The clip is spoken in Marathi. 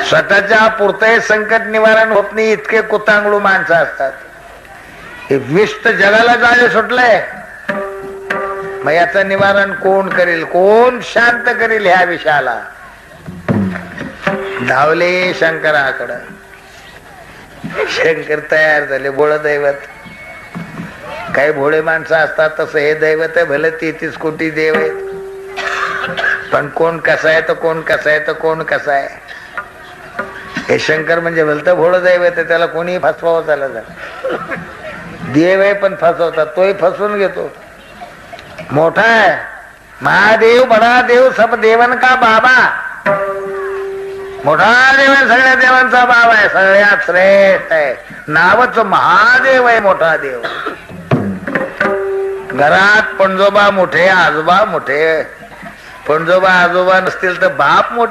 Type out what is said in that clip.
स्वतःच्या पुरते संकट निवारण होत नाही इतके कुतांगळू माणसं असतात. हे विष तर जगाला जाळे सुटलंय. मग याचं निवारण कोण करेल, कोण शांत करेल ह्या विषयाला? धावले शंकराकडं. शंकर तयार झाले. भोळ दैवत. काही भोळे माणसं असतात तसं हे दैवत आहे. भले 33 कोटी देव आहेत, पण कोण कसा आहे तर कोण कसा आहे तर कोण कसा आहे. हे शंकर म्हणजे भलतं भोळ दैवत आहे. त्याला कोणी फसवावं चालत. देव आहे पण फसवतात, तोही फसवून घेतो. मोठा आहे महादेव, बडा देव, सब देवन का बाबा. मोठा देव आहे, सगळ्या देवांचा बाबा आहे, सगळ्यात श्रेष्ठ आहे. नावच महादेव आहे. मोठा देव. घरात पणजोबा मोठे, आजोबा मोठे. पणजोबा आजोबा नसतील तर बाप मोठे.